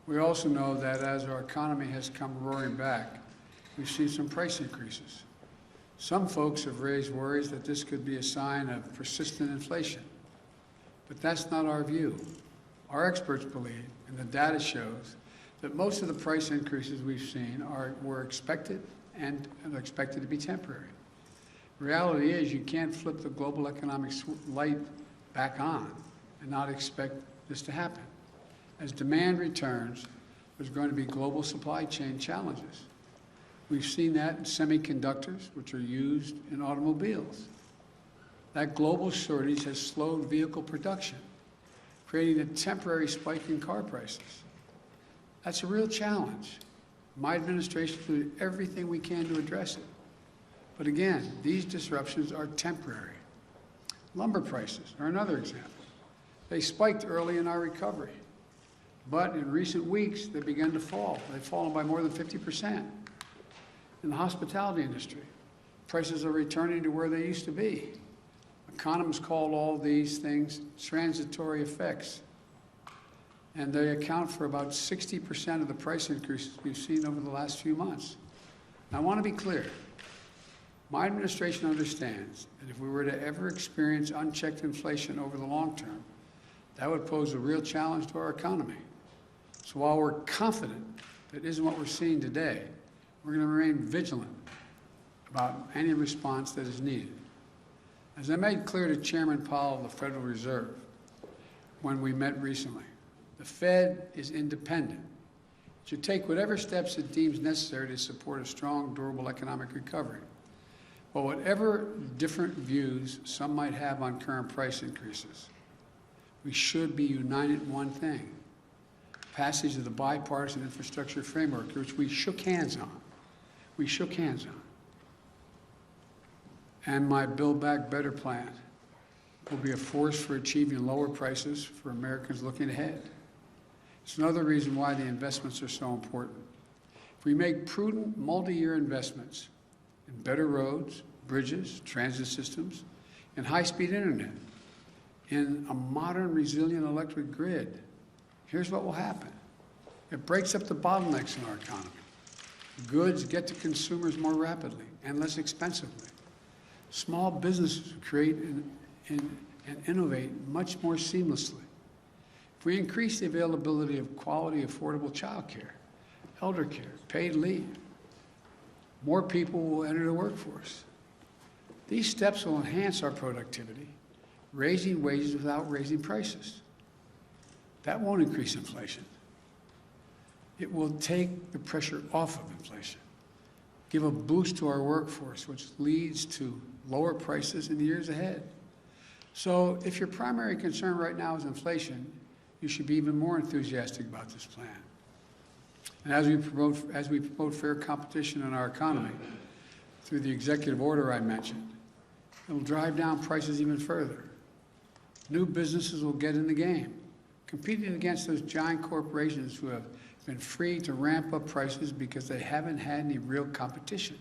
We also know that as our economy has come roaring back, we've seen some price increases. Some folks have raised worries that this could be a sign of persistent inflation, but that's not our view. Our experts believe, and the data shows, that most of the price increases we've seen were expected and are expected to be temporary. The reality is you can't flip the global economic light back on and not expect this to happen. As demand returns, there's going to be global supply chain challenges. We've seen that in semiconductors, which are used in automobiles. That global shortage has slowed vehicle production, creating a temporary spike in car prices. That's a real challenge. My administration will do everything we can to address it. But again, these disruptions are temporary. Lumber prices are another example. They spiked early in our recovery, but in recent weeks, they began to fall. They've fallen by more than 50%. In the hospitality industry, prices are returning to where they used to be. Economists call all these things transitory effects, and they account for about 60% of the price increases we've seen over the last few months. Now, I want to be clear. My administration understands that if we were to ever experience unchecked inflation over the long term, that would pose a real challenge to our economy. So while we're confident that isn't what we're seeing today, we're going to remain vigilant about any response that is needed. As I made clear to Chairman Powell of the Federal Reserve when we met recently, the Fed is independent. It should take whatever steps it deems necessary to support a strong, durable economic recovery. But whatever different views some might have on current price increases, we should be united in one thing: passage of the bipartisan infrastructure framework, which we shook hands on. And my Build Back Better plan will be a force for achieving lower prices for Americans looking ahead. It's another reason why the investments are so important. If we make prudent multi-year investments in better roads, bridges, transit systems, and high-speed internet, in a modern, resilient electric grid, here's what will happen. It breaks up the bottlenecks in our economy. Goods get to consumers more rapidly and less expensively. Small businesses create and innovate much more seamlessly. If we increase the availability of quality, affordable child care, elder care, paid leave, more people will enter the workforce. These steps will enhance our productivity, raising wages without raising prices. That won't increase inflation. It will take the pressure off of inflation, give a boost to our workforce, which leads to lower prices in the years ahead. So if your primary concern right now is inflation, you should be even more enthusiastic about this plan. And as we promote fair competition in our economy through the executive order I mentioned, it will drive down prices even further. New businesses will get in the game, competing against those giant corporations who have been free to ramp up prices because they haven't had any real competition.